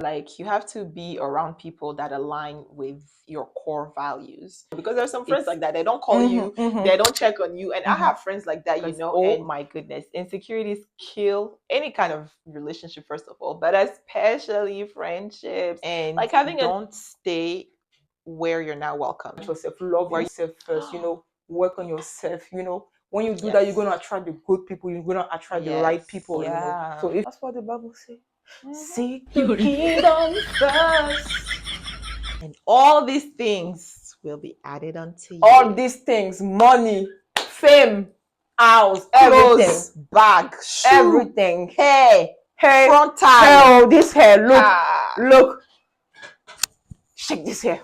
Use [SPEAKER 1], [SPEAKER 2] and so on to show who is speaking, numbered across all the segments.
[SPEAKER 1] Like, you have to be around people that align with your core values, because there's some friends like that. They don't call you, they don't check on you, and I have friends like that, you know. Oh my goodness, insecurities kill any kind of relationship, first of all, but especially friendships. And like, don't stay where you're not welcome.
[SPEAKER 2] Yourself, love yourself first, work on yourself, when you do that, you're gonna attract the good people, you're gonna attract the right people, so if that's what the Bible says. Seek the kingdom first,
[SPEAKER 1] and all these things will be added unto you.
[SPEAKER 2] All these things, money, fame, house, everything,
[SPEAKER 1] bag, shoe,
[SPEAKER 2] everything,
[SPEAKER 1] hair, front
[SPEAKER 2] hair, this hair, look, shake this hair.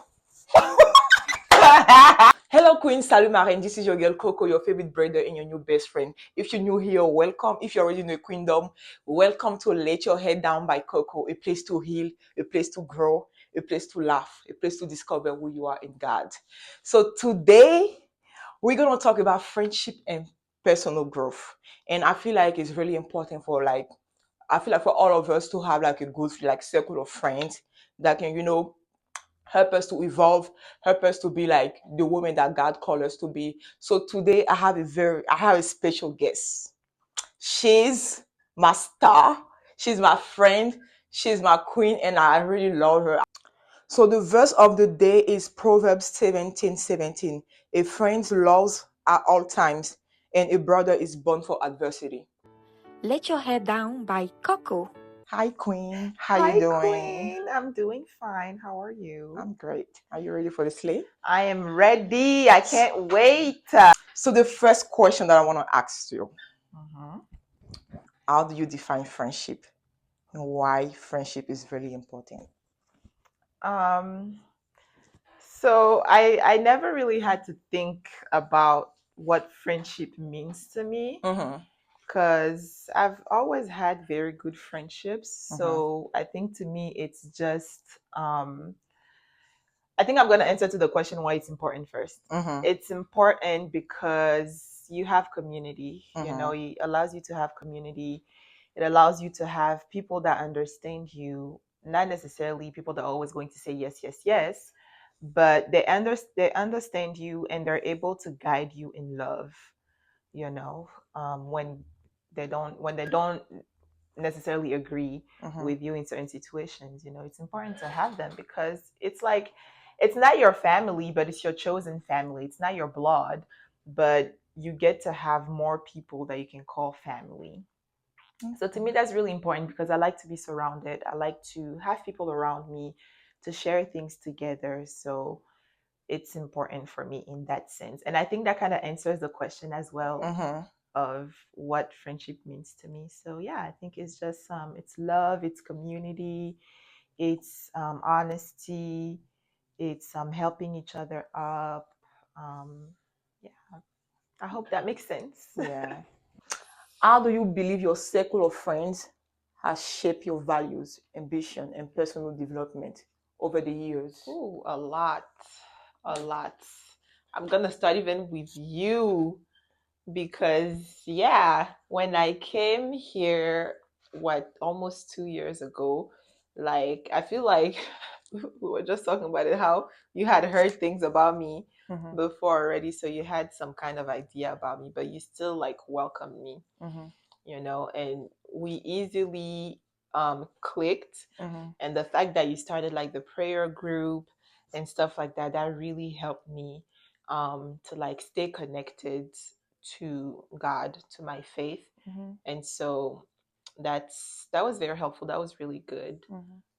[SPEAKER 2] Hello Queen, salut ma reine, this is your girl Coco, your favorite braider and your new best friend. If you're new here, welcome. If you already know Queendom, welcome to Let Your Head Down by Coco, a place to heal, a place to grow, a place to laugh, a place to discover who you are in God. So today, we're going to talk about friendship and personal growth. And I feel like it's really important for for all of us to have like a good circle of friends that can, help us to evolve, help us to be like the woman that God called us to be. So today I have a special guest. She's my star, she's my friend, she's my queen, and I really love her. So the verse of the day is Proverbs 17:17. A friend loves at all times, and a brother is born for adversity.
[SPEAKER 3] Let Your Head Down by Coco.
[SPEAKER 2] Hi, Queen. How you doing?
[SPEAKER 1] Queen. I'm doing fine. How are you?
[SPEAKER 2] I'm great. Are you ready for the sleigh?
[SPEAKER 1] I am ready. I can't wait.
[SPEAKER 2] So the first question that I want to ask you, how do you define friendship and why friendship is really important?
[SPEAKER 1] So I never really had to think about what friendship means to me, because I've always had very good friendships. So I think to me it's just I think I'm going to answer to the question why it's important first. It's important because you have community. It allows you to have community. It allows you to have people that understand you, not necessarily people that are always going to say yes, yes, yes, but they understand you, and they're able to guide you in love. When they don't necessarily agree with you in certain situations, it's important to have them, because it's like, it's not your family, but it's your chosen family. It's not your blood, but you get to have more people that you can call family. So to me, that's really important, because I like to be surrounded. I like to have people around me to share things together. So it's important for me in that sense. And I think that kind of answers the question as well of what friendship means to me. So yeah, I think it's just it's love, it's community, it's honesty, it's helping each other up. Yeah, I hope that makes sense.
[SPEAKER 2] Yeah. How do you believe your circle of friends has shaped your values, ambition, and personal development over the years?
[SPEAKER 1] Ooh, a lot. I'm gonna start even with you, because yeah, when I came here, almost 2 years ago, like, I feel like we were just talking about it, how you had heard things about me before already, so you had some kind of idea about me, but you still like welcomed me, and we easily clicked. And the fact that you started like the prayer group and stuff like that, that really helped me to like stay connected to God, to my faith. And so that was very helpful. That was really good.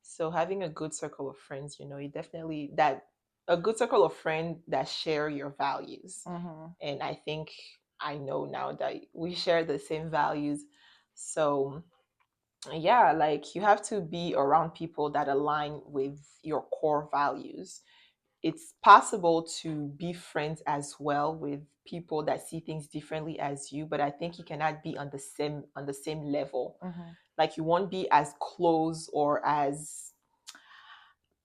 [SPEAKER 1] So having a good circle of friends, you definitely, that a good circle of friends that share your values. And I think I know now that we share the same values. So yeah, like, you have to be around people that align with your core values. It's possible to be friends as well with people that see things differently as you, but I think you cannot be on the same level. Like, you won't be as close or as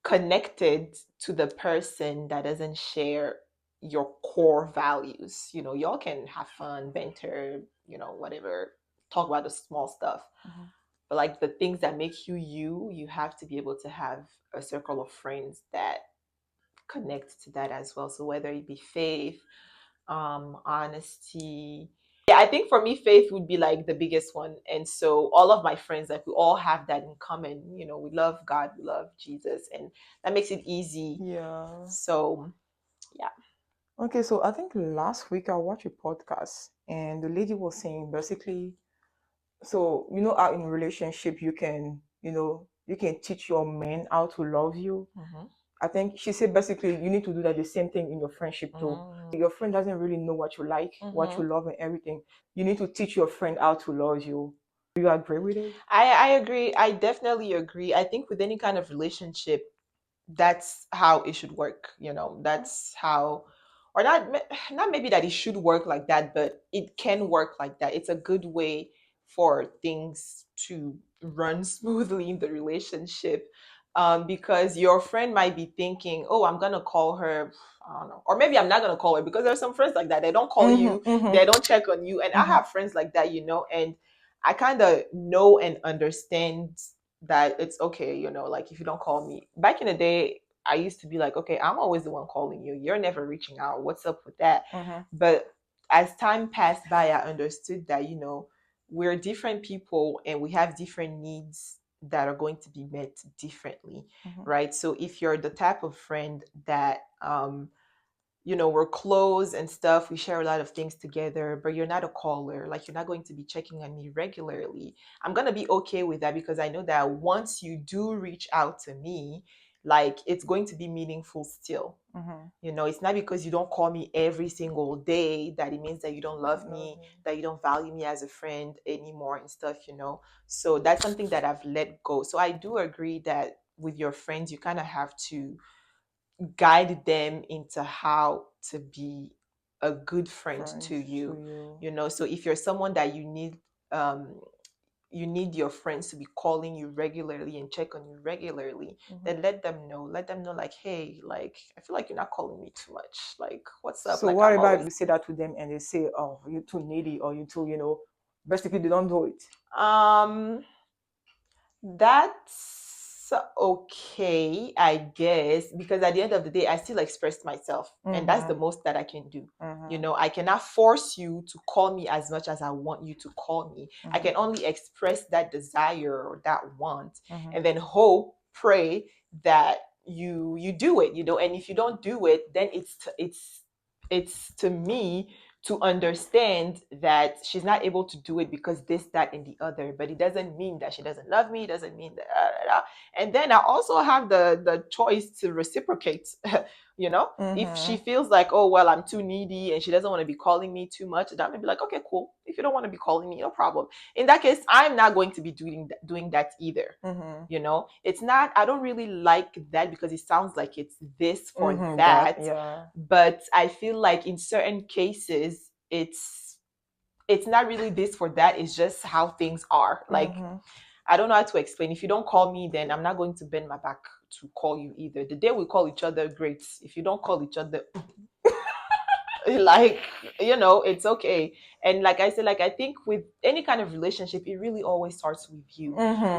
[SPEAKER 1] connected to the person that doesn't share your core values. Y'all can have fun, banter, whatever, talk about the small stuff. but like the things that make you you, you have to be able to have a circle of friends that connect to that as well. So whether it be faith, honesty. Yeah, I think for me, faith would be like the biggest one. And so all of my friends, like we all have that in common. You know, we love God, we love Jesus, and that makes it easy.
[SPEAKER 2] Yeah.
[SPEAKER 1] So yeah.
[SPEAKER 2] Okay, so I think last week I watched a podcast and the lady was saying basically, so you know how in relationship you can teach your men how to love you.
[SPEAKER 1] Mm-hmm.
[SPEAKER 2] I think she said basically you need to do that the same thing in your friendship too. Your friend doesn't really know what you like, what you love and everything. You need to teach your friend how to love you. Do you agree with it?
[SPEAKER 1] I agree. I definitely agree. I think with any kind of relationship, that's how it should work. You know, that's how, or not maybe that it should work like that, but it can work like that. It's a good way for things to run smoothly in the relationship. Because your friend might be thinking, oh, I'm gonna call her, I don't know, or maybe I'm not gonna call her, because there's some friends like that. They don't call you, they don't check on you, and I have friends like that, you know, and I kind of know and understand that it's okay, you know, like if you don't call me. Back in the day, I used to be like, okay, I'm always the one calling you. You're never reaching out. What's up with that? But as time passed by, I understood that, you know, we're different people and we have different needs that are going to be met differently, right? So if you're the type of friend that, you know, we're close and stuff, we share a lot of things together, but you're not a caller, like you're not going to be checking on me regularly, I'm going to be okay with that, because I know that once you do reach out to me, like it's going to be meaningful still. You know, it's not because you don't call me every single day that it means that you don't love me, that you don't value me as a friend anymore and stuff, you know. So that's something that I've let go. So I do agree that with your friends, you kind of have to guide them into how to be a good friend to you. You know, so if you're someone that um you need your friends to be calling you regularly and check on you regularly, then let them know like, hey, like I feel like you're not calling me too much, like what's up,
[SPEAKER 2] So
[SPEAKER 1] like
[SPEAKER 2] what
[SPEAKER 1] I'm
[SPEAKER 2] about
[SPEAKER 1] always
[SPEAKER 2] if you say that to them and they say, oh, you're too needy or you too, basically they don't do it.
[SPEAKER 1] um That's okay, I guess, because at the end of the day, I still expressed myself, and that's the most that I can do. You know, I cannot force you to call me as much as I want you to call me. I can only express that desire or that want, and then hope, pray that you do it. You know, and if you don't do it, then it's to me to understand that she's not able to do it because this, that, and the other. But it doesn't mean that she doesn't love me. It doesn't mean that. And then I also have the choice to reciprocate. You know, if she feels like, oh well, I'm too needy and she doesn't want to be calling me too much, that may be like, okay, cool. If you don't want to be calling me, no problem. In that case, I'm not going to be doing that either. You know, it's not. I don't really like that because it sounds like it's this for that.
[SPEAKER 2] Yeah.
[SPEAKER 1] But I feel like in certain cases, it's not really this for that. It's just how things are. Like I don't know how to explain. If you don't call me, then I'm not going to bend my back to call you either. The day we call each other, great. If you don't call each other, like, you know, it's okay. And like I said, like I think with any kind of relationship, it really always starts with you.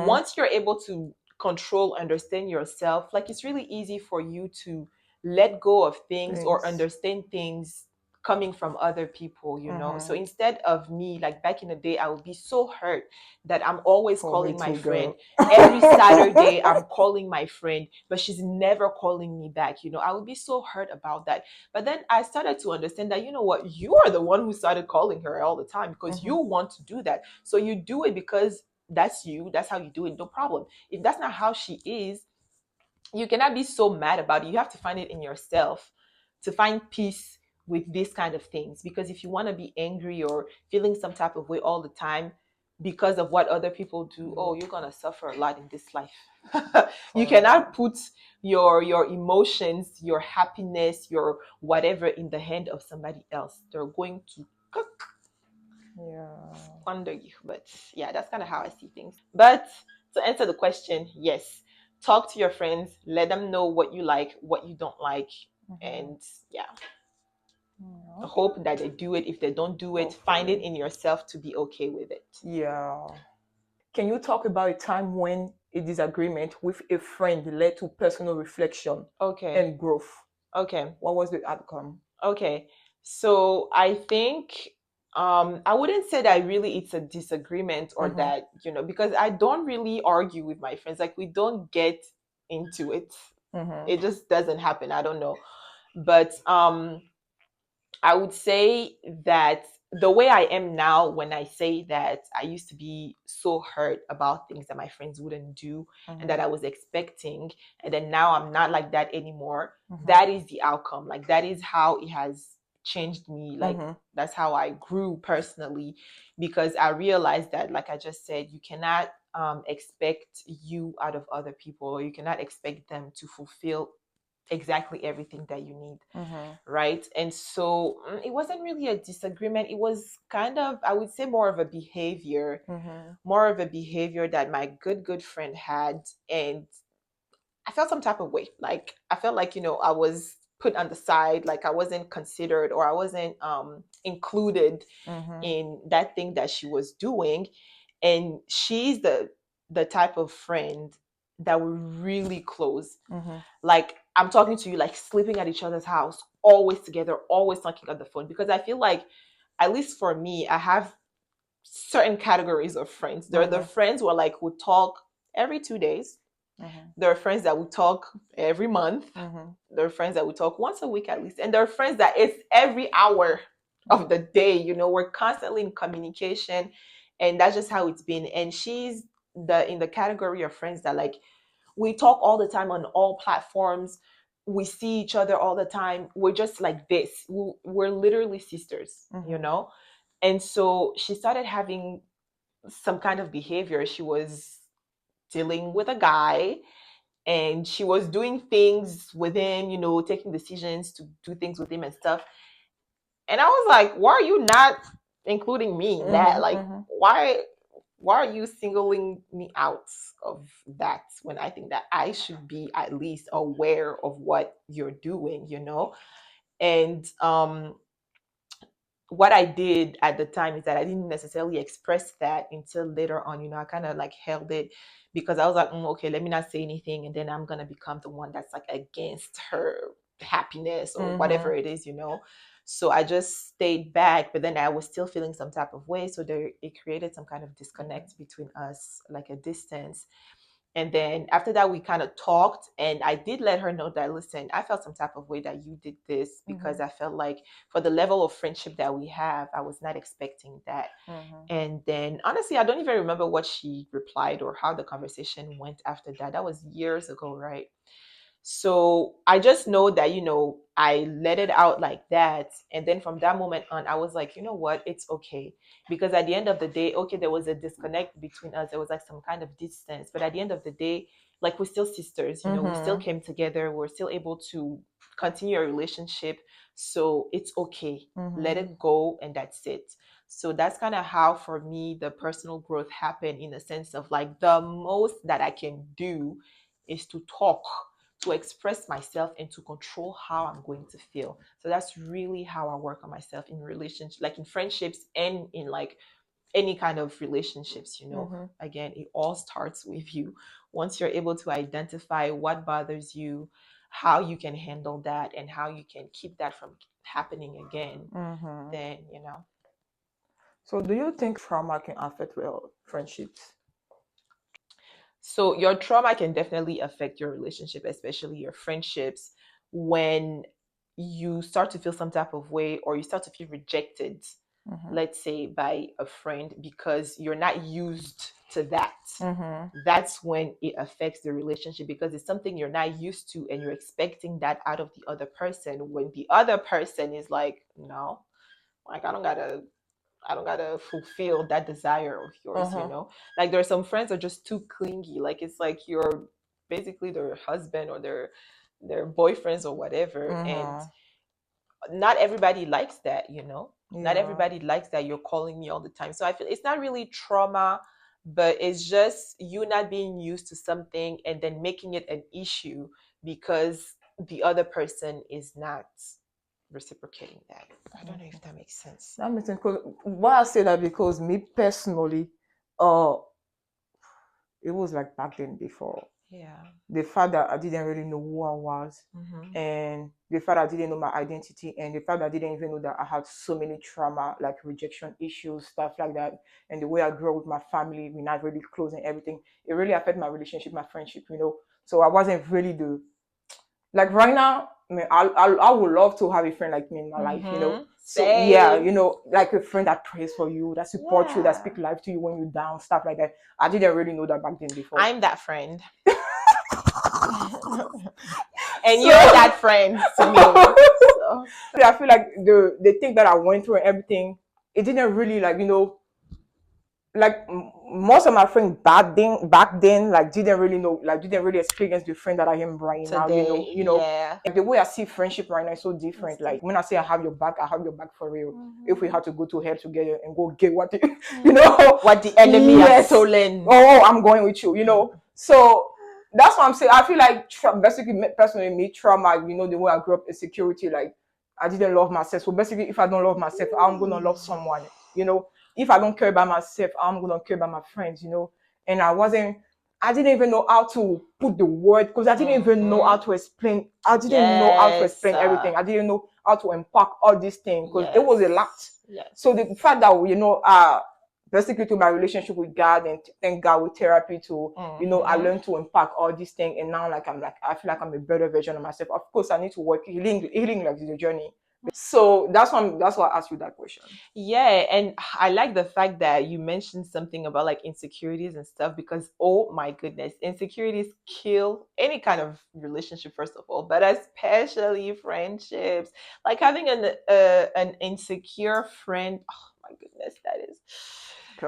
[SPEAKER 1] Once you're able to control, understand yourself, like it's really easy for you to let go of things or understand things coming from other people, you know. So instead of me, like back in the day, I would be so hurt that I'm always calling my friend. Every Saturday I'm calling my friend, but she's never calling me back, you know. I would be so hurt about that. But then I started to understand that, you know what, you are the one who started calling her all the time because you want to do that. So you do it because that's you, that's how you do it, no problem. If that's not how she is, you cannot be so mad about it. You have to find it in yourself to find peace with these kind of things. Because if you want to be angry or feeling some type of way all the time because of what other people do, oh, you're gonna suffer a lot in this life. You cannot put your emotions, your happiness, your whatever in the hand of somebody else. They're going to under you. But yeah, that's kind of how I see things. But to answer the question, yes, talk to your friends, let them know what you like, what you don't like, and yeah, hope that they do it. If they don't do it, find it in yourself to be okay with it.
[SPEAKER 2] Yeah. Can you talk about a time when a disagreement with a friend led to personal reflection
[SPEAKER 1] Okay.
[SPEAKER 2] and growth?
[SPEAKER 1] Okay.
[SPEAKER 2] What was the outcome?
[SPEAKER 1] Okay. So I think I wouldn't say that really it's a disagreement or that, because I don't really argue with my friends. Like we don't get into it. It just doesn't happen. I don't know. But I would say that the way I am now, when I say that I used to be so hurt about things that my friends wouldn't do and that I was expecting, and then now I'm not like that anymore, that is the outcome. Like, that is how it has changed me. Like, that's how I grew personally, because I realized that, like I just said, you cannot expect you out of other people, or you cannot expect them to fulfill exactly everything that you need, right? And so it wasn't really a disagreement. It was kind of, I would say, more of a behavior, that my good friend had. And I felt some type of way. Like, I felt like, I was put on the side, like I wasn't considered, or I wasn't included in that thing that she was doing. And she's the type of friend that we're really close. Like, I'm talking to you, like sleeping at each other's house, always together, always talking on the phone. Because I feel like, at least for me, I have certain categories of friends. There are the friends who are like, who talk every 2 days. There are friends that we talk every month. There are friends that we talk once a week at least. And there are friends that it's every hour of the day. We're constantly in communication. And that's just how it's been. And she's in the category of friends that, like, we talk all the time on all platforms. We see each other all the time. We're just like this. We're literally sisters, And so she started having some kind of behavior. She was dealing with a guy, and she was doing things with him, taking decisions to do things with him and stuff. And I was like, why are you not including me in that? Like, why are you singling me out of that, when I think that I should be at least aware of what you're doing, And what I did at the time is that I didn't necessarily express that until later on. I kind of like held it, because I was like, okay, let me not say anything, and then I'm gonna become the one that's like against her happiness or whatever it is, So I just stayed back, but then I was still feeling some type of way. So it created some kind of disconnect between us, like a distance. And then after that, we kind of talked, and I did let her know that, listen, I felt some type of way that you did this, because I felt like, for the level of friendship that we have, I was not expecting that. And then, honestly, I don't even remember what she replied or how the conversation went after that. That was years ago, right? So I just know that, I let it out like that. And then from that moment on, I was like, you know what? It's okay. Because at the end of the day, okay, there was a disconnect between us. There was like some kind of distance. But at the end of the day, like, we're still sisters, we still came together. We're still able to continue a relationship. So it's okay. Let it go. And that's it. So that's kind of how, for me, the personal growth happened, in the sense of, like, the most that I can do is to talk, to express myself, and to control how I'm going to feel. So that's really how I work on myself in relationships, like in friendships and in like any kind of relationships, Again, it all starts with you. Once you're able to identify what bothers you, how you can handle that, and how you can keep that from happening again, then,
[SPEAKER 2] So do you think trauma can affect real friendships?
[SPEAKER 1] So your trauma can definitely affect your relationship, especially your friendships, when you start to feel some type of way, or you start to feel rejected, let's say, by a friend, because you're not used to that. That's when it affects the relationship, because it's something you're not used to, and you're expecting that out of the other person, when the other person is like, no, like, I don't gotta fulfill that desire of yours, Like, there are some friends that are just too clingy. Like, it's like you're basically their husband, or their boyfriends, or whatever. And not everybody likes that, Not everybody likes that you're calling me all the time. So I feel it's not really trauma, but it's just you not being used to something, and then making it an issue because the other person is not reciprocating that. I don't know if that makes sense.
[SPEAKER 2] That makes sense. Why I say that, because me personally, uh, it was like back then before.
[SPEAKER 1] Yeah.
[SPEAKER 2] The fact that I didn't really know who I was,
[SPEAKER 1] Mm-hmm.
[SPEAKER 2] and the fact that I didn't know my identity, and the fact that I didn't even know that I had so many trauma, like rejection issues, stuff like that, and the way I grew up with my family, we're not really close and everything, it really affected my relationship, my friendship, you know. So I wasn't really the like right now. I mean, I would love to have a friend like me in my life, you know.
[SPEAKER 1] Mm-hmm.
[SPEAKER 2] So yeah,
[SPEAKER 1] Same.
[SPEAKER 2] you know, like a friend that prays for you, that supports you, that
[SPEAKER 1] Yeah.
[SPEAKER 2] speaks life to you when you're down, stuff like that. I didn't really know that back then before.
[SPEAKER 1] I'm that friend. And
[SPEAKER 2] So
[SPEAKER 1] you're that friend to me. So
[SPEAKER 2] I feel like the thing that I went through and everything, it didn't really like, you know, like most of my friends back then like didn't really know, like didn't really experience the friend that I am right now,
[SPEAKER 1] today,
[SPEAKER 2] you know,
[SPEAKER 1] yeah.
[SPEAKER 2] like the way I see friendship right now is so
[SPEAKER 1] It's
[SPEAKER 2] different. Like when I say I
[SPEAKER 1] different.
[SPEAKER 2] have your back, I have your back for real. If we
[SPEAKER 1] Mm-hmm.
[SPEAKER 2] had to go to hell together and go get what you know,
[SPEAKER 1] What the enemy has
[SPEAKER 2] yes,
[SPEAKER 1] stolen.
[SPEAKER 2] oh, I'm going with you, you know. So that's what I'm saying. I feel like basically personally me trauma, you know, the way I grew up, insecurity, like I didn't love myself. So basically if I don't love myself, I'm gonna love someone, you know. If I don't care about myself, I'm gonna care about my friends, you know. And I didn't even know how to put the word because I didn't even know how
[SPEAKER 1] Mm-hmm.
[SPEAKER 2] to explain. I didn't know how to
[SPEAKER 1] Yes.
[SPEAKER 2] explain everything. I didn't know how to unpack all these things because it
[SPEAKER 1] Yes.
[SPEAKER 2] was a lot.
[SPEAKER 1] Yes.
[SPEAKER 2] So the fact that you know, basically to my relationship with God and thank God with therapy to, you know, I
[SPEAKER 1] Mm-hmm.
[SPEAKER 2] learned to unpack all these things and now like I feel like I'm a better version of myself. Of course, I need to work healing like the journey. So that's why I asked you that question.
[SPEAKER 1] Yeah, and I like the fact that you mentioned something about like insecurities and stuff because oh my goodness, insecurities kill any kind of relationship first of all, but especially friendships. Like having an insecure friend, oh my goodness, that is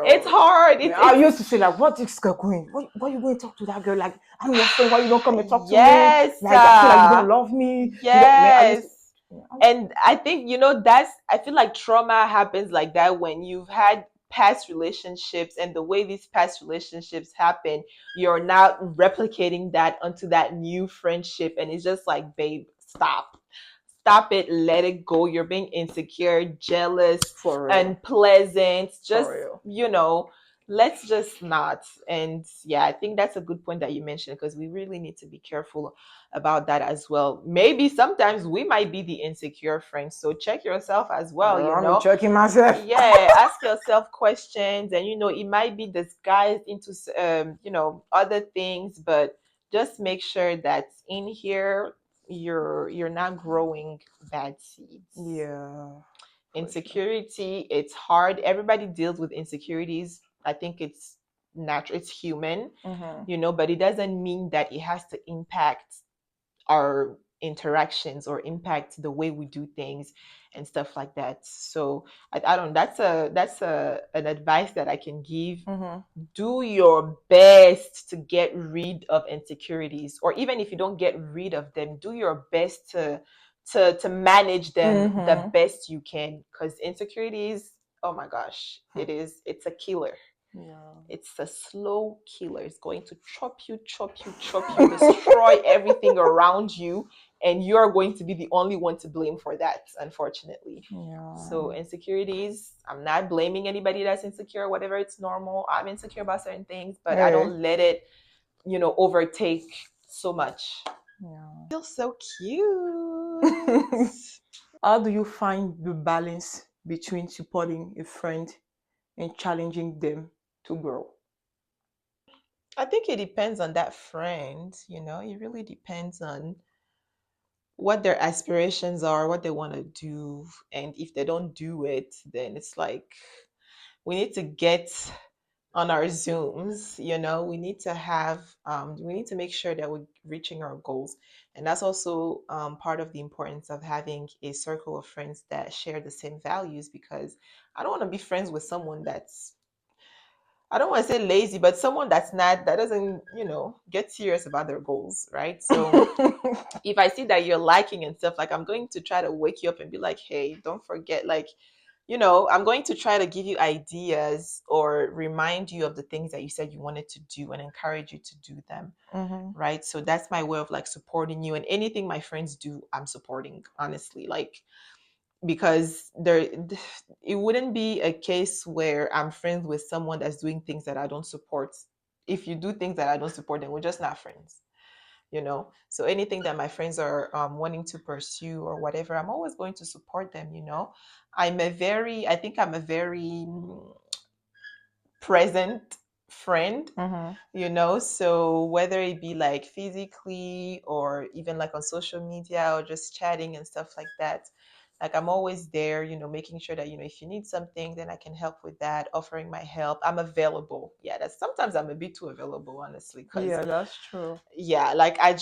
[SPEAKER 1] it's
[SPEAKER 2] Girl.
[SPEAKER 1] hard.
[SPEAKER 2] Man, I
[SPEAKER 1] It's
[SPEAKER 2] used to say like, what is girl going? Why you going to talk to that girl? Like, I'm your friend. Why you don't come and talk to me?
[SPEAKER 1] yes,
[SPEAKER 2] Like, I feel like you don't love me. You don't. Man, I used
[SPEAKER 1] yes.
[SPEAKER 2] to. Yeah,
[SPEAKER 1] And I think, that's, I feel like trauma happens like that when you've had past relationships and the way these past relationships happen, you're now replicating that onto that new friendship. And it's just like, babe, stop. Stop it, let it go. You're being insecure, jealous,
[SPEAKER 2] for real.
[SPEAKER 1] unpleasant.
[SPEAKER 2] For
[SPEAKER 1] Just,
[SPEAKER 2] real.
[SPEAKER 1] let's just not. And yeah, I think that's a good point that you mentioned because we really need to be careful about that as well. Maybe sometimes we might be the insecure friend. So check yourself as well,
[SPEAKER 2] Girl, I'm checking myself.
[SPEAKER 1] Yeah, ask yourself questions and it might be disguised into other things, but just make sure that in here you're not growing bad seeds.
[SPEAKER 2] Yeah, for sure.
[SPEAKER 1] Insecurity, it's hard. Everybody deals with insecurities. I think it's natural, it's human,
[SPEAKER 2] Mm-hmm.
[SPEAKER 1] but it doesn't mean that it has to impact our interactions or impact the way we do things and stuff like that. So I don't that's a an advice that I can give.
[SPEAKER 2] Mm-hmm.
[SPEAKER 1] Do your best to get rid of insecurities, or even if you don't get rid of them, do your best to manage them the
[SPEAKER 2] Mm-hmm.
[SPEAKER 1] best you can, because insecurities, oh my gosh, it's a killer.
[SPEAKER 2] Yeah.
[SPEAKER 1] It's a slow killer. It's going to chop you, destroy everything around you, and you're going to be the only one to blame for that, unfortunately. So
[SPEAKER 2] Yeah.
[SPEAKER 1] insecurities, I'm not blaming anybody that's insecure, whatever, it's normal. I'm insecure about certain things, but I
[SPEAKER 2] Hey.
[SPEAKER 1] don't let it, overtake so much.
[SPEAKER 2] Yeah.
[SPEAKER 1] Feels so cute.
[SPEAKER 2] How do you find the balance between supporting a friend and challenging them to grow?
[SPEAKER 1] I think it depends on that friend, it really depends on what their aspirations are, what they want to do. And if they don't do it, then it's like we need to get on our Zooms, we need to we need to make sure that we're reaching our goals. And that's also part of the importance of having a circle of friends that share the same values, because I don't want to be friends with someone that's, I don't want to say lazy, but someone that doesn't, get serious about their goals, right? So if I see that you're liking and stuff, like I'm going to try to wake you up and be like, hey, don't forget, like, I'm going to try to give you ideas or remind you of the things that you said you wanted to do and encourage you to do them.
[SPEAKER 2] Mm-hmm.
[SPEAKER 1] Right. So that's my way of like supporting you. And anything my friends do, I'm supporting, honestly. Like, because it wouldn't be a case where I'm friends with someone that's doing things that I don't support if you do things that I don't support, then we're just not friends, you know. So anything that my friends are wanting to pursue or whatever, I'm always going to support them, you know. I think I'm a very present friend,
[SPEAKER 2] Mm-hmm.
[SPEAKER 1] you know. So whether it be like physically or even like on social media or just chatting and stuff like that, like I'm always there, you know, making sure that, you know, if you need something, then I can help with that, offering my help. I'm available. Yeah, that's sometimes I'm a bit too available, honestly, because
[SPEAKER 2] Yeah, that's true.
[SPEAKER 1] yeah, like I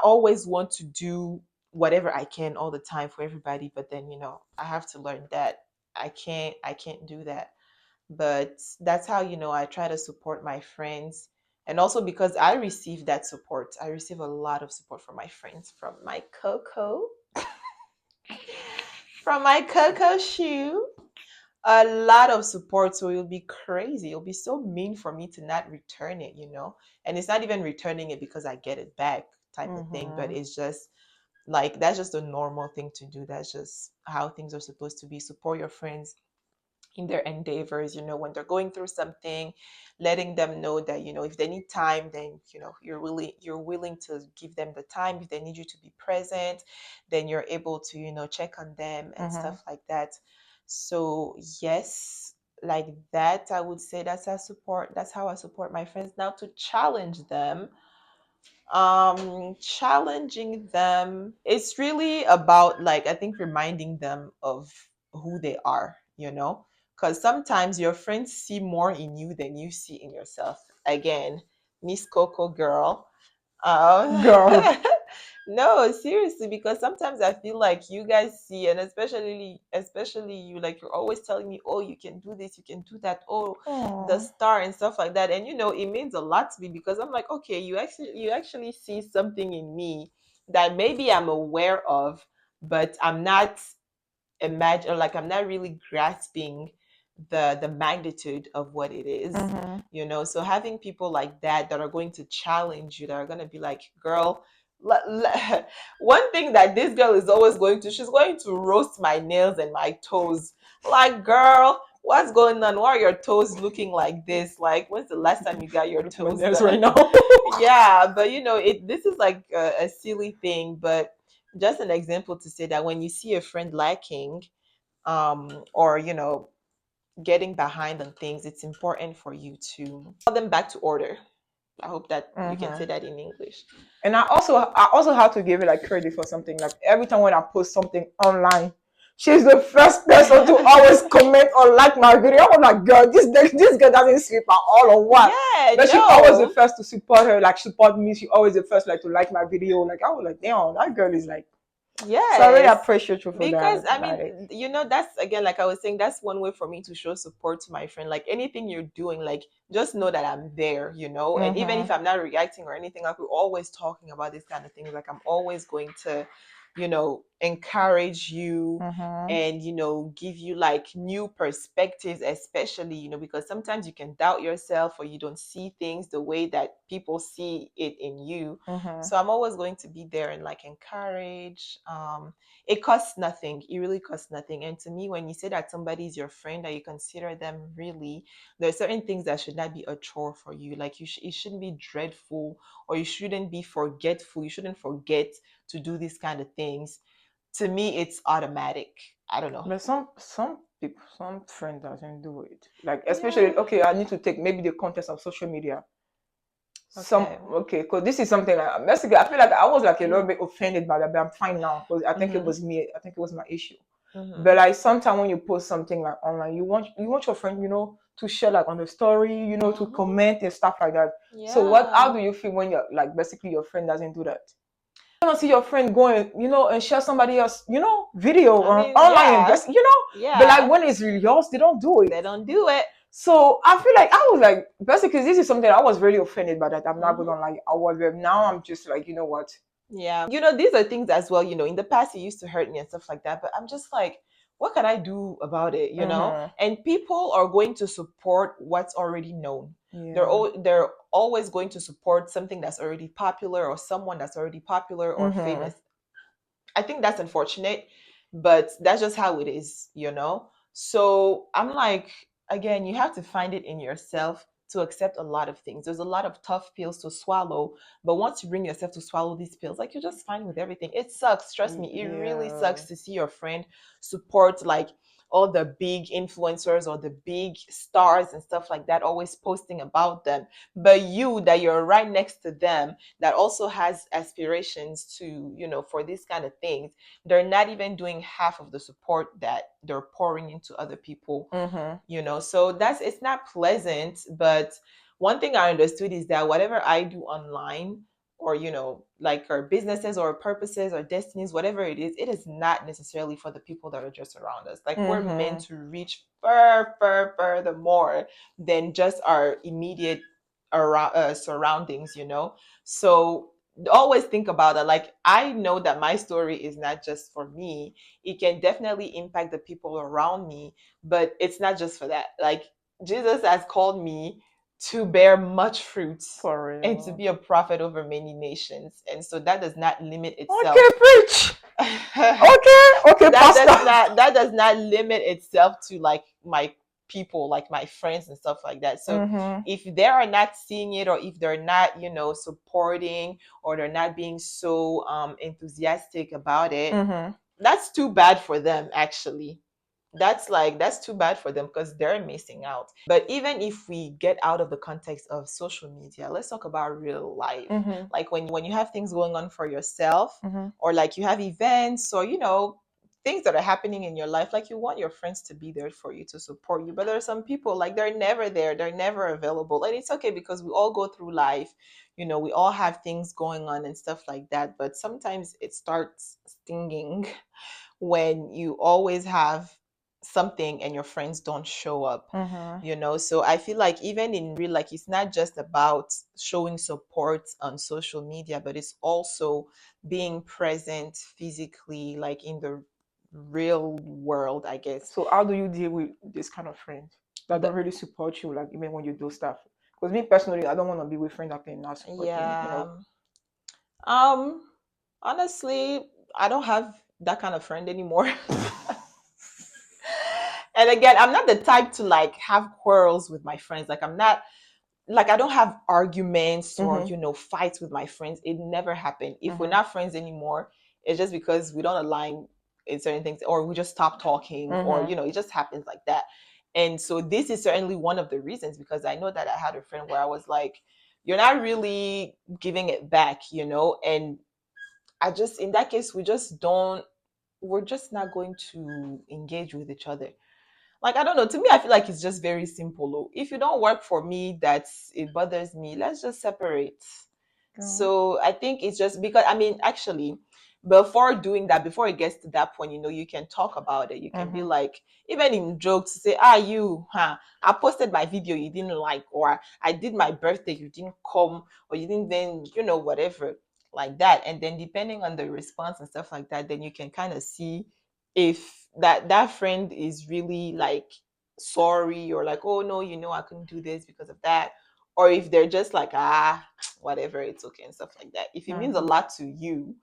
[SPEAKER 1] always want to do whatever I can all the time for everybody, but then, you know, I have to learn that I can't do that. But that's how, you know, I try to support my friends. And also because I receive that support, I receive a lot of support from my friends, from my coco shoe, a lot of support. So it'll be crazy, it'll be so mean for me to not return it, you know. And it's not even returning it because I get it back type of thing, but
[SPEAKER 2] Mm-hmm.
[SPEAKER 1] it's just like that's just a normal thing to do. That's just how things are supposed to be. Support your friends in their endeavors, you know, when they're going through something, letting them know that, you know, if they need time, then, you know, you're willing to give them the time. If they need you to be present, then you're able to, you know, check on them and
[SPEAKER 2] Mm-hmm.
[SPEAKER 1] stuff like that. So yes, like that, I would say that's how I support my friends. Now to challenge them, challenging them, it's really about, like, I think reminding them of who they are, you know, because sometimes your friends see more in you than you see in yourself. Again, Miss Coco girl.
[SPEAKER 2] Girl.
[SPEAKER 1] um no, seriously, because sometimes I feel like you guys see, and especially you, like you're always telling me, oh, you can do this, you can do that, oh, the
[SPEAKER 2] Oh.
[SPEAKER 1] star and stuff like that. And you know, it means a lot to me because I'm like, okay, you actually see something in me that maybe I'm aware of, but I'm not imagine, like I'm not really grasping the magnitude of what it is,
[SPEAKER 2] Mm-hmm.
[SPEAKER 1] you know. So having people like that are going to challenge you, that are going to be like, girl, one thing that this girl is always going to, she's going to roast my nails and my toes, like, girl, what's going on? Why are your toes looking like this? Like, when's the last time you got your
[SPEAKER 2] Look at my
[SPEAKER 1] toes
[SPEAKER 2] nails right
[SPEAKER 1] done?
[SPEAKER 2] now.
[SPEAKER 1] Yeah, but you know, this is like a silly thing, but just an example to say that when you see a friend lacking, or you know, getting behind on things, it's important for you to call them back to order. I hope that you can say
[SPEAKER 2] Mm-hmm.
[SPEAKER 1] that in English.
[SPEAKER 2] And I also have to give her like credit for something. Like every time when I post something online, she's the first person to always comment or like my video. I'm like, girl, this girl doesn't sleep at all or what?
[SPEAKER 1] Yeah,
[SPEAKER 2] But she always the
[SPEAKER 1] no.
[SPEAKER 2] first to support her, like support me. She always the first like to like my video. Like I was like, damn, that girl is like. So I really
[SPEAKER 1] Yes.
[SPEAKER 2] appreciate you for
[SPEAKER 1] Because
[SPEAKER 2] that.
[SPEAKER 1] I
[SPEAKER 2] Like,
[SPEAKER 1] mean, you know, that's again, like I was saying, that's one way for me to show support to my friend. Like anything you're doing, like just know that I'm there, you know. And even if
[SPEAKER 2] mm-hmm,
[SPEAKER 1] I'm not reacting or anything, like we're always talking about this kind of things. Like I'm always going to, you know, encourage you
[SPEAKER 2] mm-hmm,
[SPEAKER 1] and, you know, give you like new perspectives, especially, you know, because sometimes you can doubt yourself or you don't see things the way that people see it in you.
[SPEAKER 2] mm-hmm,
[SPEAKER 1] So I'm always going to be there and like encourage. It costs nothing. It really costs nothing. And to me, when you say that somebody is your friend, that you consider them, really, there are certain things that should not be a chore for you. Like it shouldn't be dreadful, or you shouldn't be forgetful. You shouldn't forget to do these kind of things. To me, it's automatic. I don't know.
[SPEAKER 2] but some people, some friends doesn't do it. Like especially
[SPEAKER 1] Yeah.
[SPEAKER 2] okay, I need to take maybe the context of social media. Some
[SPEAKER 1] Okay.
[SPEAKER 2] okay, because this is something like basically I feel like I was like a little
[SPEAKER 1] Mm.
[SPEAKER 2] bit offended by that, but I'm fine now because I think it
[SPEAKER 1] Mhm.
[SPEAKER 2] was me. I think it was my issue. But
[SPEAKER 1] Mhm.
[SPEAKER 2] like sometimes when you post something like online, you want your friend, to share like on the story, to
[SPEAKER 1] Mhm.
[SPEAKER 2] comment and stuff like that. So how
[SPEAKER 1] Yeah.
[SPEAKER 2] do you feel when you're like basically your friend doesn't do that? You want to see your friend going, and share somebody else, video
[SPEAKER 1] I
[SPEAKER 2] or
[SPEAKER 1] mean,
[SPEAKER 2] online and
[SPEAKER 1] yeah.
[SPEAKER 2] just, but like
[SPEAKER 1] Yeah.
[SPEAKER 2] when it's really yours, they don't do it.
[SPEAKER 1] They don't do it.
[SPEAKER 2] So I feel like I was like, basically, this is something I was really offended by that. I'm not
[SPEAKER 1] Mhm.
[SPEAKER 2] gonna lie, I was. Now I'm just like, you know what?
[SPEAKER 1] Yeah. You know, these are things as well, you know, in the past it used to hurt me and stuff like that, but I'm just like, what can I do about it, you know?
[SPEAKER 2] Mm-hmm.
[SPEAKER 1] And people are going to support what's already known.
[SPEAKER 2] Yeah.
[SPEAKER 1] They're always going to support something that's already popular or someone that's already popular or
[SPEAKER 2] Mm-hmm.
[SPEAKER 1] famous. I think that's unfortunate, but that's just how it is, you know? So I'm like, again, you have to find it in yourself to accept a lot of things. There's a lot of tough pills to swallow, but once you bring yourself to swallow these pills, like, you're just fine with everything. It sucks, trust me. It really sucks to see your friend support like all the big influencers or the big stars and stuff like that, always posting about them, but you, that you're right next to them, that also has aspirations to, for these kind of things, they're not even doing half of the support that they're pouring into other people. So it's not pleasant. But one thing I understood is that whatever I do online, or like our businesses or purposes or destinies, whatever it is not necessarily for the people that are just around us. Like, we're meant to reach further more than just our immediate around surroundings. So always think about that. Like, I know that my story is not just for me. It can definitely impact the people around me, but it's not just for that. Like, Jesus has called me to bear much fruit
[SPEAKER 2] For real.
[SPEAKER 1] and to be a prophet over many nations. And so that does not limit itself.
[SPEAKER 2] Okay, preach. Okay, pastor.
[SPEAKER 1] That does not limit itself to like my people, like my friends and stuff like that. So if they are not seeing it, or if they're not, supporting, or they're not being so enthusiastic about it, that's too bad for them, actually. That's too bad for them, because they're missing out. But even if we get out of the context of social media, let's talk about real life. Like, when you have things going on for yourself, or like you have events, or things that are happening in your life, like, you want your friends to be there for you, to support you. But there are some people, like, they're never there, they're never available. And it's okay, because we all go through life, we all have things going on and stuff like that. But sometimes it starts stinging when you always have something and your friends don't show up. So I feel like even in real, like, it's not just about showing support on social media, but it's also being present physically, like in the real world, I guess.
[SPEAKER 2] So how do you deal with this kind of friends that don't really support you, like, even when you do stuff? Because me personally, I don't want to be with friends that can not support
[SPEAKER 1] me. Honestly, I don't have that kind of friend anymore. And again, I'm not the type to like have quarrels with my friends. Like, I'm not, like, I don't have arguments or fights with my friends. It never happened. If we're not friends anymore, it's just because we don't align in certain things, or we just stop talking, or it just happens like that. And so this is certainly one of the reasons, because I know that I had a friend where I was like, you're not really giving it back, and I just, in that case, we're just not going to engage with each other. Like, I don't know, to me, I feel like it's just very simple. If you don't work for me, it bothers me, let's just separate. So I think it's just because, I mean, actually, before doing that, before it gets to that point, you can talk about it. You can be like, even in jokes, say, I posted my video, you didn't like, or I did my birthday, you didn't come, or you didn't, then, whatever, like that. And then depending on the response and stuff like that, then you can kind of see if that friend is really like sorry, or like, oh no, I couldn't do this because of that, or if they're just like, whatever, it's okay and stuff like that. If it means a lot to you,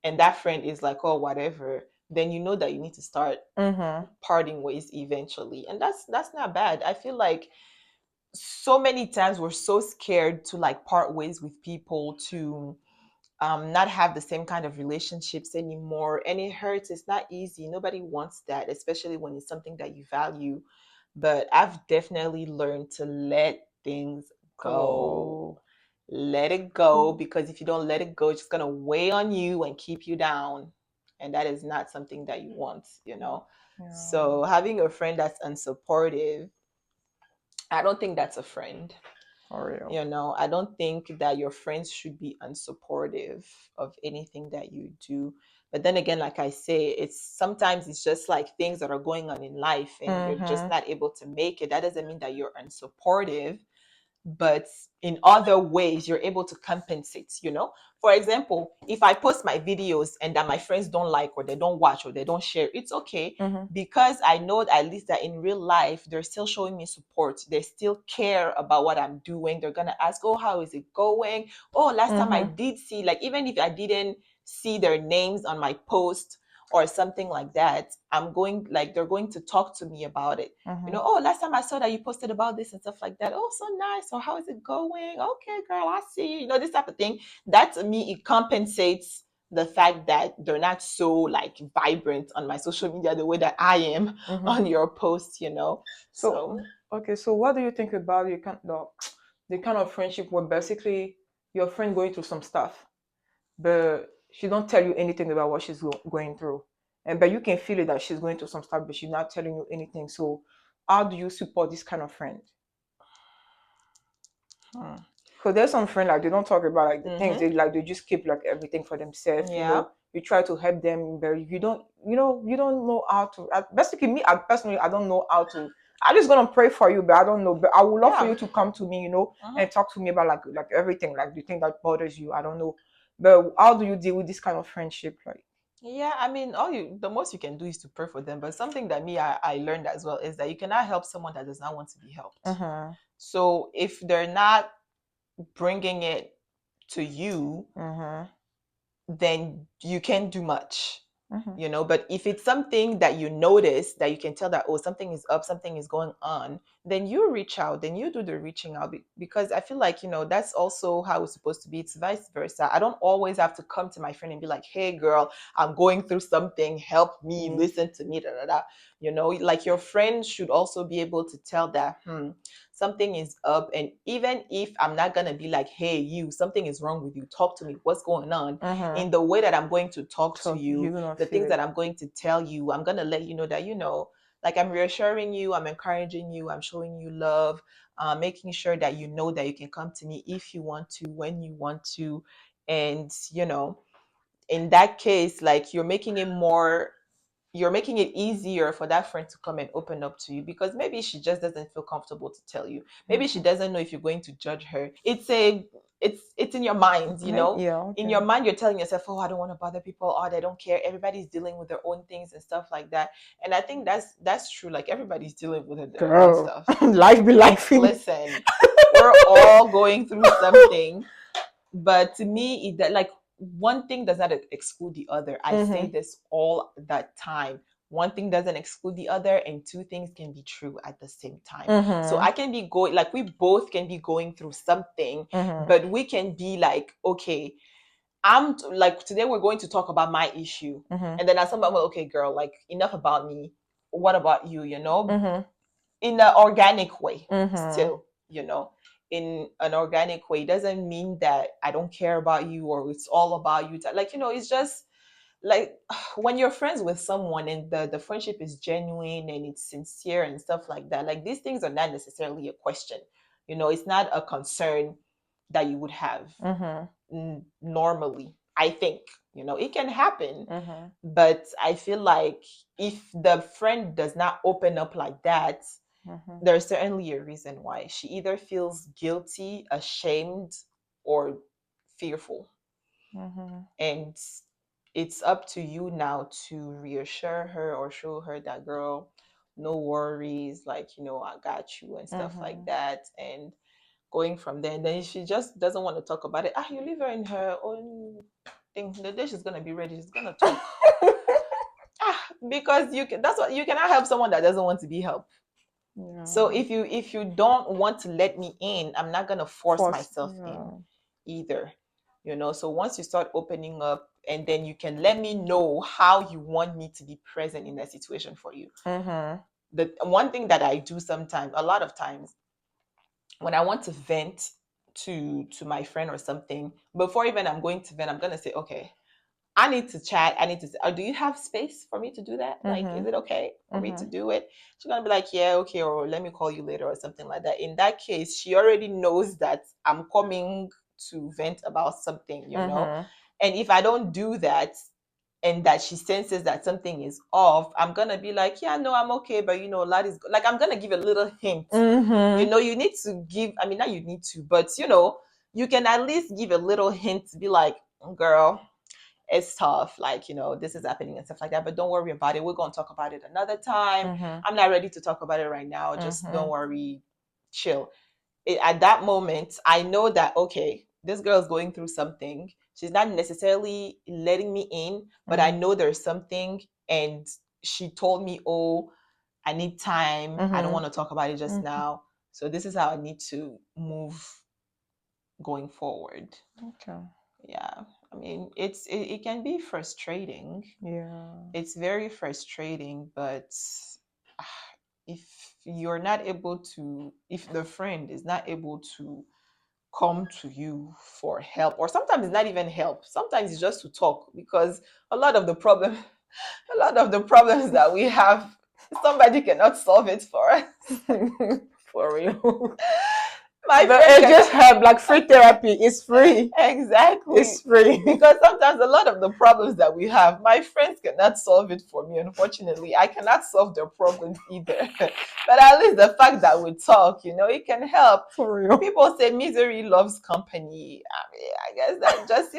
[SPEAKER 1] and that friend is like, oh, whatever, then you know that you need to start parting ways eventually. And that's not bad. I feel like so many times we're so scared to like part ways with people, to not have the same kind of relationships anymore, and it hurts. It's not easy. Nobody wants that, especially when it's something that you value. But I've definitely learned to let things go. Let it go, because if you don't let it go, it's just gonna weigh on you and keep you down, and that is not something that you want. So having a friend that's unsupportive, I don't think that's a friend.
[SPEAKER 2] For real.
[SPEAKER 1] I don't think that your friends should be unsupportive of anything that you do. But then again, like I say, it's just like things that are going on in life, and you're just not able to make it. That doesn't mean that you're unsupportive, but in other ways you're able to compensate. For example, if I post my videos and that my friends don't like, or they don't watch, or they don't share, it's okay, because I know at least that in real life they're still showing me support. They still care about what I'm doing. They're gonna ask, oh, how is it going? Oh, last time I did see, like, even if I didn't see their names on my post, or something like that, I'm going, like, they're going to talk to me about it.
[SPEAKER 2] Mm-hmm.
[SPEAKER 1] Oh, last time I saw that you posted about this and stuff like that. Oh, so nice. Or how is it going? Okay, girl, I see. This type of thing. That, to me, it compensates the fact that they're not so, like, vibrant on my social media the way that I am on your posts.
[SPEAKER 2] So okay, so what do you think about the kind of friendship where basically your friend going through some stuff, but she don't tell you anything about what she's going through, but you can feel it that she's going through some stuff, but she's not telling you anything. So how do you support this kind of friend? Because there's some friends, like, they don't talk about, like, the things, they just keep, like, everything for themselves.
[SPEAKER 1] Yeah.
[SPEAKER 2] You try to help them, but you don't know how to. Basically, me, personally, I don't know how to. I'm just gonna pray for you, but I don't know. But I would love for you to come to me, and talk to me about, like everything, like the thing that bothers you. I don't know, but how do you deal with this kind of friendship, like?
[SPEAKER 1] Yeah, I mean, the most you can do is to pray for them. But something that I learned as well is that you cannot help someone that does not want to be helped. So if they're not bringing it to you, then you can't do much. But if it's something that you notice, that you can tell that, oh, something is up, something is going on, then you reach out, then you do the reaching out, because I feel like, that's also how it's supposed to be. It's vice versa. I don't always have to come to my friend and be like, hey girl, I'm going through something, help me, listen to me, da, da, da. Like, your friend should also be able to tell that something is up. And even if I'm not gonna be like, hey, you, something is wrong with you, talk to me, what's going on, in the way that I'm going to talk to you, the things that I'm going to tell you, I'm gonna let you know that, like, I'm reassuring you, I'm encouraging you, I'm showing you love, making sure that you know that you can come to me if you want to, when you want to. And in that case, like, you're making it easier for that friend to come and open up to you, because maybe she just doesn't feel comfortable to tell you. Maybe she doesn't know if you're going to judge her. It's in your mind, in your mind, you're telling yourself, oh, I don't want to bother people, oh, they don't care, everybody's dealing with their own things and stuff like that. And I think that's true. Like, everybody's dealing with their own stuff.
[SPEAKER 2] Life be life.
[SPEAKER 1] Listen, we're all going through something. But to me, like, one thing does not exclude the other. I say this all the time. One thing doesn't exclude the other, and two things can be true at the same time. So I can be going, like, we both can be going through something, but we can be like, okay, I'm like, today we're going to talk about my issue, and then as somebody, okay, girl, like, enough about me. What about you? In an organic way, still, in an organic way. It doesn't mean that I don't care about you or it's all about you. Like, it's just like, when you're friends with someone and the friendship is genuine and it's sincere and stuff like that, like, these things are not necessarily a question. It's not a concern that you would have normally. I think, it can happen, but I feel like if the friend does not open up like that, there's certainly a reason why. She either feels guilty, ashamed, or fearful. And it's up to you now to reassure her or show her that, girl, no worries, like, I got you and stuff like that. And going from there, and then she just doesn't want to talk about it. You leave her in her own thing. The day she's gonna be ready, she's gonna talk. Because that's what you cannot help someone that doesn't want to be helped. So if you don't want to let me in, I'm not gonna force myself in either. So once you start opening up, and then you can let me know how you want me to be present in that situation for you. The one thing that I do sometimes, a lot of times, when I want to vent to my friend or something, before even I'm going to vent, I'm gonna say, okay, I need to chat. I need to say, do you have space for me to do that? Like, is it okay for me to do it? She's going to be like, yeah, okay, or let me call you later or something like that. In that case, she already knows that I'm coming to vent about something, And if I don't do that, and that she senses that something is off, I'm going to be like, yeah, no, I'm okay. But, a lot is, like, I'm going to give a little hint. You need to give, I mean, not you need to, but, you can at least give a little hint to be like, girl, it's tough, like, this is happening and stuff like that, but don't worry about it. We're going to talk about it another time. I'm not ready to talk about it right now. Just don't worry, chill. At that moment, I know that, okay, this girl is going through something. she's not necessarily letting me in, but I know there's something, and she told me, oh, I need time. I don't want to talk about it just now. So this is how I need to move going forward.
[SPEAKER 2] Okay.
[SPEAKER 1] Yeah. I mean, it can be frustrating.
[SPEAKER 2] Yeah.
[SPEAKER 1] It's very frustrating, but if you're not able to, if the friend is not able to come to you for help, or sometimes it's not even help, sometimes it's just to talk, because a lot of the problem a lot of the problems that we have, somebody cannot solve it for us.
[SPEAKER 2] For real.
[SPEAKER 1] My
[SPEAKER 2] But
[SPEAKER 1] friend
[SPEAKER 2] it just help, like free therapy is free.
[SPEAKER 1] exactly.
[SPEAKER 2] It's free.
[SPEAKER 1] Because sometimes a lot of the problems that we have, my friends cannot solve it for me. Unfortunately, I cannot solve their problems either. But at least the fact that we talk, it can help.
[SPEAKER 2] For real.
[SPEAKER 1] People say misery loves company. I mean, I guess that just,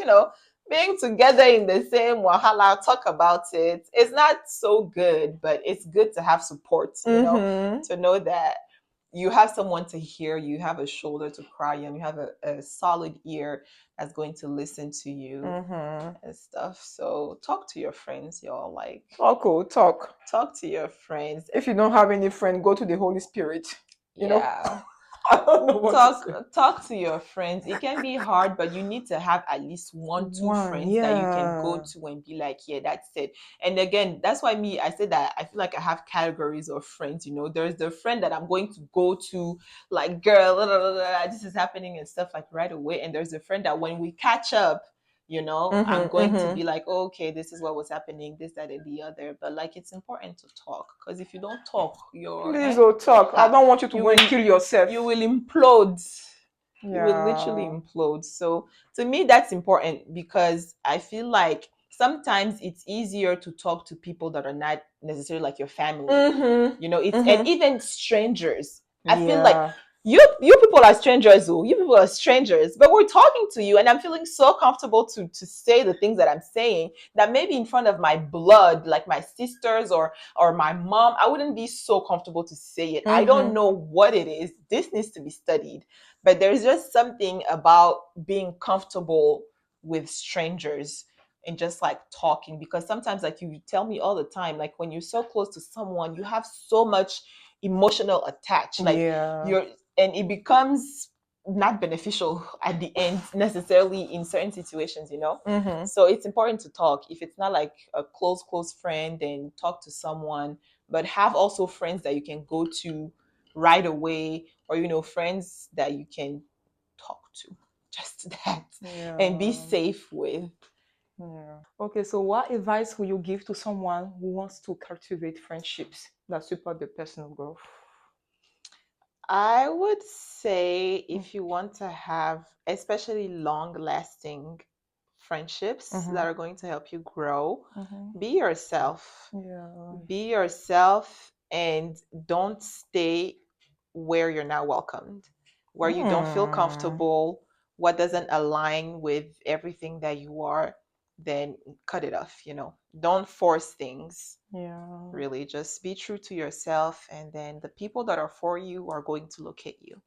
[SPEAKER 1] being together in the same wahala, talk about it. It's not so good, but it's good to have support, to know that you have someone to hear you, have a shoulder to cry on, you have a solid ear that's going to listen to you and stuff. So talk to your friends, y'all. Like, talk to your friends.
[SPEAKER 2] If you don't have any friend, go to the Holy Spirit.
[SPEAKER 1] Yeah.
[SPEAKER 2] I don't know what
[SPEAKER 1] talk to your friends. It can be hard, but you need to have at least two friends that you can go to and be like, yeah, that's it. And again, that's why I said that I feel like I have categories of friends. There's the friend that I'm going to go to, like, girl, this is happening and stuff, like, right away. And there's a friend that when we catch up, I'm going to be like, oh, okay, this is what was happening, this, that, and the other. But like, it's important to talk, because if you don't talk,
[SPEAKER 2] Please don't talk. I don't want you to go and kill yourself.
[SPEAKER 1] You will implode.
[SPEAKER 2] Yeah.
[SPEAKER 1] You will literally implode. So to me, that's important, because I feel like sometimes it's easier to talk to people that are not necessarily like your family. And even strangers. I feel like you people are strangers, you people are strangers, but we're talking to you, and I'm feeling so comfortable to say the things that I'm saying, that maybe in front of my blood, like my sisters or my mom, I wouldn't be so comfortable to say it. I don't know what it is. This needs to be studied, but there's just something about being comfortable with strangers and just like talking, because sometimes, like, you tell me all the time, like, when you're so close to someone, you have so much emotional attach, like, and it becomes not beneficial at the end necessarily in certain situations. So it's important to talk. If it's not like a close friend, then talk to someone, but have also friends that you can go to right away, or friends that you can talk to, just that, and be safe with.
[SPEAKER 2] Okay, so what advice will you give to someone who wants to cultivate friendships that support their personal growth?
[SPEAKER 1] I would say, if you want to have especially long lasting friendships that are going to help you grow, be yourself. Be yourself, and don't stay where you're not welcomed, where you don't feel comfortable, what doesn't align with everything that you are. Then cut it off. Don't force things. Really, just be true to yourself, and then the people that are for you are going to locate you.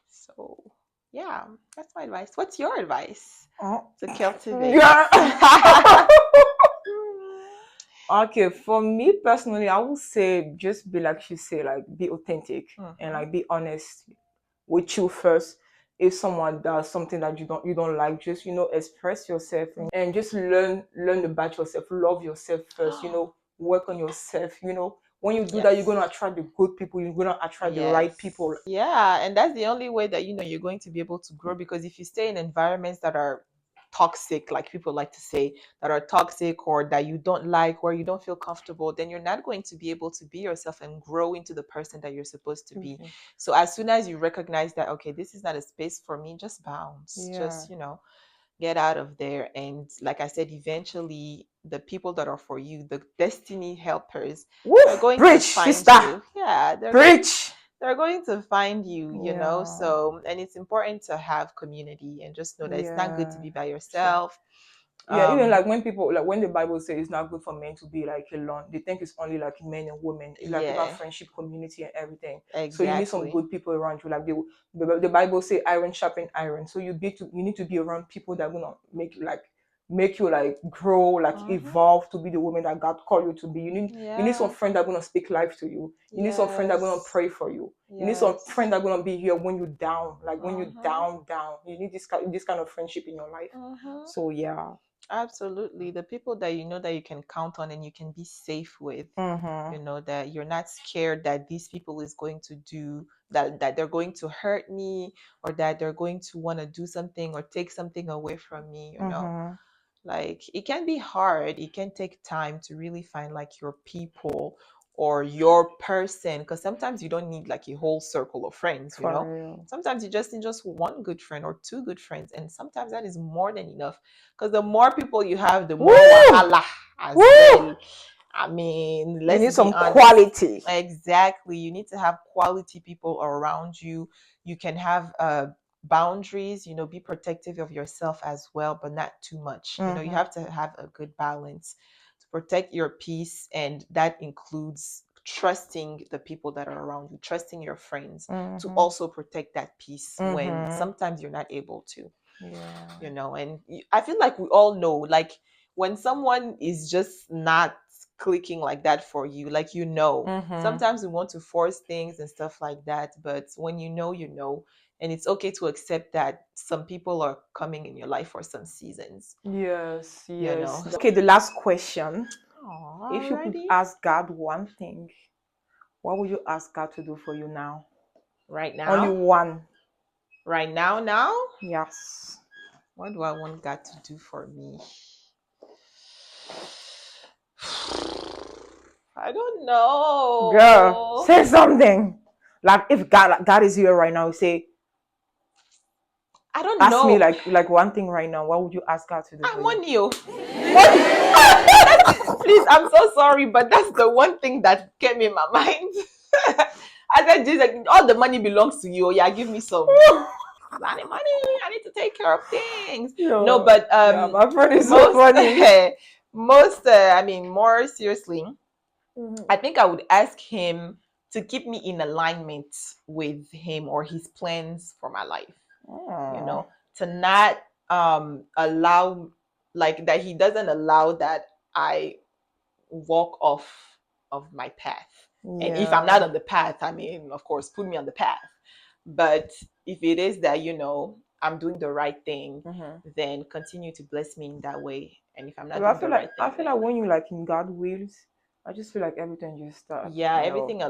[SPEAKER 1] So yeah, that's my advice. What's your advice to cultivate?
[SPEAKER 2] Okay, for me personally, I would say just be like you say, like, be authentic and like be honest with you first. If someone does something that you don't like, just express yourself and just learn about yourself, love yourself first. Work on yourself. When you do that, you're gonna attract the good people. You're gonna attract the right people.
[SPEAKER 1] Yeah, and that's the only way that you're going to be able to grow. Because if you stay in environments that are toxic, like people like to say, that are toxic or that you don't like, where you don't feel comfortable, then you're not going to be able to be yourself and grow into the person that you're supposed to be. So as soon as you recognize that, okay, this is not a space for me, just bounce. Just get out of there. And like I said, eventually the people that are for you, the destiny helpers, are going to find you. Yeah, they're going to find you. So, and it's important to have community, and just know that it's not good to be by yourself.
[SPEAKER 2] Yeah, even like when people like when the Bible says it's not good for men to be like alone, they think it's only like men and women. It's like about
[SPEAKER 1] Yeah,
[SPEAKER 2] friendship, community, and everything. So you need some
[SPEAKER 1] exactly.
[SPEAKER 2] good people around you. Like the Bible say iron sharpen iron. So you need to be around people that are gonna make you like grow, like evolve to be the woman that God called you to be. You need some
[SPEAKER 1] Yeah.
[SPEAKER 2] friends that are gonna speak life to you. You need some friends that are gonna
[SPEAKER 1] Yes.
[SPEAKER 2] pray for you. You need some
[SPEAKER 1] Yes.
[SPEAKER 2] friends that are gonna be here when you're down, like when you're
[SPEAKER 1] Mm-hmm.
[SPEAKER 2] down. You need this kind of friendship in your life.
[SPEAKER 1] Mm-hmm.
[SPEAKER 2] So yeah.
[SPEAKER 1] Absolutely. The people that you know that you can count on and you can be safe with,
[SPEAKER 2] Mm-hmm.
[SPEAKER 1] you know, that you're not scared that these people is going to do that they're going to hurt me, or that they're going to want to do something or take something away from me, you know.
[SPEAKER 2] Mm-hmm.
[SPEAKER 1] Like it can be hard, it can take time to really find like your people or your person, because sometimes you don't need like a whole circle of friends, you
[SPEAKER 2] For
[SPEAKER 1] know.
[SPEAKER 2] real.
[SPEAKER 1] Sometimes you just need just one good friend or two good friends, and sometimes that is more than enough, because the more people you have, the more
[SPEAKER 2] Woo!
[SPEAKER 1] wahala as
[SPEAKER 2] Woo!
[SPEAKER 1] well. I mean,
[SPEAKER 2] You
[SPEAKER 1] let's
[SPEAKER 2] need
[SPEAKER 1] be
[SPEAKER 2] some
[SPEAKER 1] honest.
[SPEAKER 2] quality.
[SPEAKER 1] Exactly. You need to have quality people around you. You can have boundaries, you know, be protective of yourself as well, but not too much. You know, you
[SPEAKER 2] Mm-hmm.
[SPEAKER 1] have to have a good balance to protect your peace, and that includes trusting the people that are around you, trusting your friends to
[SPEAKER 2] Mm-hmm.
[SPEAKER 1] also protect that peace when
[SPEAKER 2] Mm-hmm.
[SPEAKER 1] sometimes you're not able to,
[SPEAKER 2] Yeah.
[SPEAKER 1] you know. And I feel like we all know, like when someone is just not clicking like that for you, like, you know,
[SPEAKER 2] Mm-hmm.
[SPEAKER 1] sometimes we want to force things and stuff like that, but when you know, you know. And it's okay to accept that some people are coming in your life for some seasons,
[SPEAKER 2] Yes,
[SPEAKER 1] you
[SPEAKER 2] yes.
[SPEAKER 1] know.
[SPEAKER 2] Okay, the last question. If you could
[SPEAKER 1] Alrighty.
[SPEAKER 2] ask God one thing, what would you ask God to do for you now?
[SPEAKER 1] Right
[SPEAKER 2] Only
[SPEAKER 1] now,
[SPEAKER 2] one.
[SPEAKER 1] right now,
[SPEAKER 2] Yes.
[SPEAKER 1] what do I want God to do for me? I don't
[SPEAKER 2] Girl,
[SPEAKER 1] know.
[SPEAKER 2] say something. Like if God is here right now, say,
[SPEAKER 1] I don't
[SPEAKER 2] ask me
[SPEAKER 1] know.
[SPEAKER 2] like one thing right now. What would you ask God to do for
[SPEAKER 1] I'm
[SPEAKER 2] you?
[SPEAKER 1] on you.
[SPEAKER 2] What?
[SPEAKER 1] That's it. Please, I'm so sorry, but that's the one thing that came in my mind. I said, Jesus, all the money belongs to you. Yeah, give me some. I need money. I need to take care of things. No,
[SPEAKER 2] Yo,
[SPEAKER 1] but
[SPEAKER 2] yeah, my friend is so
[SPEAKER 1] most,
[SPEAKER 2] funny.
[SPEAKER 1] I mean, more seriously,
[SPEAKER 2] Mhm.
[SPEAKER 1] I think I would ask him to keep me in alignment with him or his plans for my life. You
[SPEAKER 2] Aw.
[SPEAKER 1] know, to not allow, like, that he doesn't allow that I walk off of my path. And if I'm not
[SPEAKER 2] Yeah.
[SPEAKER 1] on the path, I mean, of course, put me on the path. But if it is that, you know, I'm doing the right thing,
[SPEAKER 2] Mhm.
[SPEAKER 1] then continue to bless me in that way. And if I'm not
[SPEAKER 2] Because
[SPEAKER 1] doing the right
[SPEAKER 2] I
[SPEAKER 1] thing,
[SPEAKER 2] feel
[SPEAKER 1] then
[SPEAKER 2] like when you like in God wills, I just feel like everything just start,
[SPEAKER 1] yeah, everything
[SPEAKER 2] the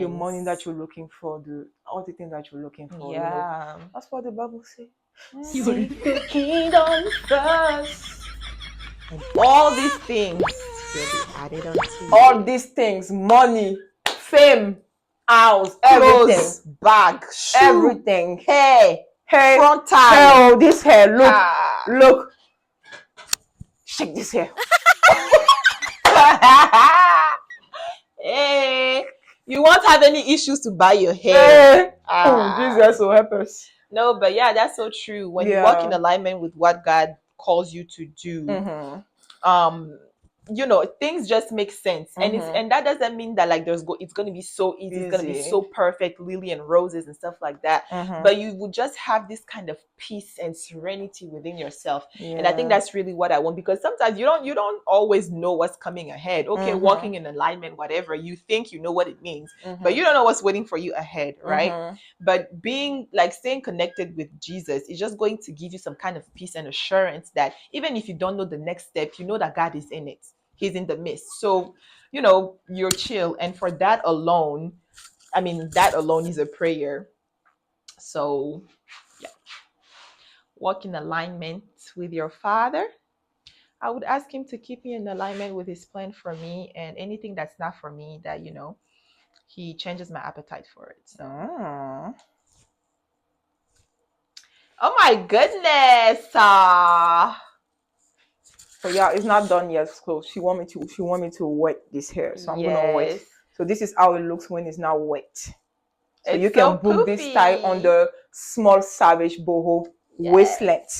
[SPEAKER 2] money that
[SPEAKER 1] aligns.
[SPEAKER 2] you're looking for, the all the things that you're looking for,
[SPEAKER 1] Yeah.
[SPEAKER 2] That's what the Bible says.
[SPEAKER 1] Mhm.
[SPEAKER 2] Seek the kingdom first.
[SPEAKER 1] And all these things will be added unto
[SPEAKER 2] All
[SPEAKER 1] you.
[SPEAKER 2] these things, money, fame, house, everything,
[SPEAKER 1] Clothes, bag, shoe,
[SPEAKER 2] everything.
[SPEAKER 1] hair,
[SPEAKER 2] Hey,
[SPEAKER 1] frontal.
[SPEAKER 2] hey, oh, this hair,
[SPEAKER 1] Ha.
[SPEAKER 2] look, shake this hair.
[SPEAKER 1] Hey, you won't have any issues to buy your hair.
[SPEAKER 2] Hey, oh,
[SPEAKER 1] Ah.
[SPEAKER 2] Jesus will help us.
[SPEAKER 1] No, but yeah, that's so true. When you walk in
[SPEAKER 2] Yeah.
[SPEAKER 1] alignment with what God calls you to do,
[SPEAKER 2] Mm-hmm.
[SPEAKER 1] um you know, things just make sense. And
[SPEAKER 2] Mm-hmm.
[SPEAKER 1] that doesn't mean that like it's going to be so easy, it's going to be
[SPEAKER 2] Easy.
[SPEAKER 1] so perfect, lily and roses and stuff like that.
[SPEAKER 2] Mm-hmm.
[SPEAKER 1] But you would just have this kind of peace and serenity within yourself. And I think
[SPEAKER 2] Yeah.
[SPEAKER 1] that's really what I want, because sometimes you don't always know what's coming ahead. Okay,
[SPEAKER 2] Mm-hmm.
[SPEAKER 1] walking in alignment, whatever, you think you know what it means, but
[SPEAKER 2] Mm-hmm.
[SPEAKER 1] you don't know what's waiting for you ahead, right?
[SPEAKER 2] Mm-hmm.
[SPEAKER 1] But being like staying connected with Jesus is just going to give you some kind of peace and assurance that even if you don't know the next step, you know that God is in it. He's in the midst. So, you know, you're chill. And for that alone, I mean, that alone is a prayer. So, yeah, walk in alignment with your Father. I would ask Him to keep me in alignment with His plan for me, and anything that's not for me, that, you know, He changes my appetite for it. So,
[SPEAKER 2] Mm.
[SPEAKER 1] oh my goodness.
[SPEAKER 2] So yeah, it's not done yet. So she want me to wet this hair. So I'm gonna wet.
[SPEAKER 1] Yes.
[SPEAKER 2] So this is how it looks when it's not wet. So you
[SPEAKER 1] It's so
[SPEAKER 2] can book this style on
[SPEAKER 1] poofy.
[SPEAKER 2] the Small Savage Boho
[SPEAKER 1] Yes.
[SPEAKER 2] waistlet.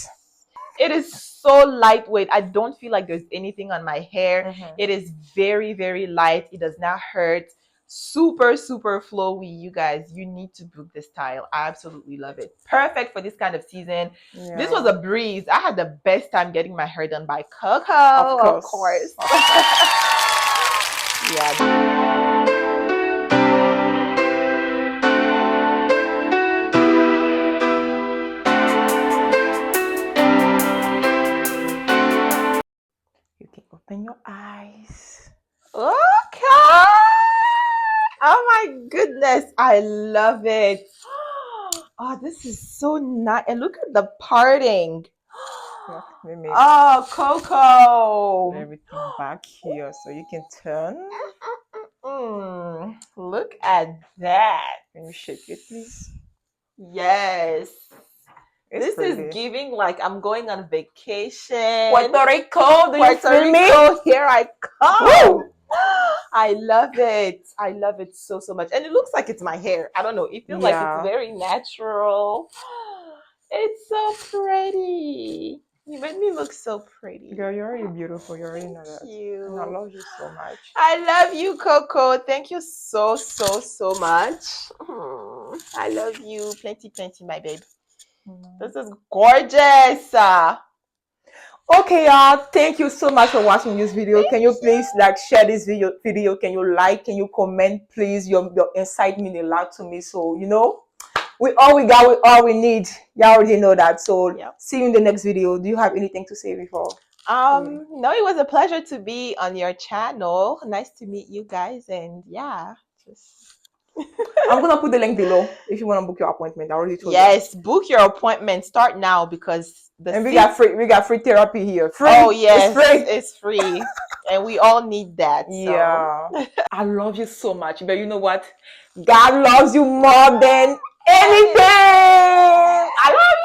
[SPEAKER 1] It is so lightweight. I don't feel like there's anything on my hair. It is very, very light. It does not hurt. Super, super flowy. You guys, you need to book this style. I absolutely love it. Perfect for this kind of season.
[SPEAKER 2] Yeah.
[SPEAKER 1] This was a breeze. I had the best time getting my hair done by Coco.
[SPEAKER 2] Of course.
[SPEAKER 1] Yeah.
[SPEAKER 2] You can open your eyes.
[SPEAKER 1] Okay. Oh my goodness. I love it. Oh, this is so nice. And look at the parting.
[SPEAKER 2] Look, we made
[SPEAKER 1] Oh, Coco.
[SPEAKER 2] everything back here so you can turn.
[SPEAKER 1] Look at that.
[SPEAKER 2] Can you shake it, please?
[SPEAKER 1] Yes.
[SPEAKER 2] It's
[SPEAKER 1] This is
[SPEAKER 2] pretty.
[SPEAKER 1] giving like I'm going on vacation.
[SPEAKER 2] Puerto Rico, do you
[SPEAKER 1] Puerto
[SPEAKER 2] feel me?
[SPEAKER 1] Rico, here I come.
[SPEAKER 2] Woo!
[SPEAKER 1] I love it. I love it so, so much. And it looks like it's my hair. I don't know. It feels like
[SPEAKER 2] Yeah.
[SPEAKER 1] it's very natural. It's so pretty. You made me look so pretty.
[SPEAKER 2] Girl, you're already beautiful. You're already know that.
[SPEAKER 1] Thank you.
[SPEAKER 2] And I love you so much.
[SPEAKER 1] I love you, Coco. Thank you so, so, so much. I love you. Plenty, plenty, my babe. This is gorgeous.
[SPEAKER 2] Okay, y'all. Thank you so much for watching this video. Can you please like share this video? Can you like? Can you comment, please? Your insight mean a lot to me. So you know, we all we got, we all we need. You already know that. So see you in the next video. Do you have anything to say before?
[SPEAKER 1] No, it was a pleasure to be on your channel. Nice to meet you guys, and yeah, just
[SPEAKER 2] I'm gonna put the link below if you want to book your appointment. I already told you.
[SPEAKER 1] yes, book your appointment. Start now because
[SPEAKER 2] we got free therapy here. Free.
[SPEAKER 1] Oh yes,
[SPEAKER 2] it's free.
[SPEAKER 1] It's free, and we all need that. So.
[SPEAKER 2] Yeah. I love you so much, but you know what? God loves you more than anything. I love you.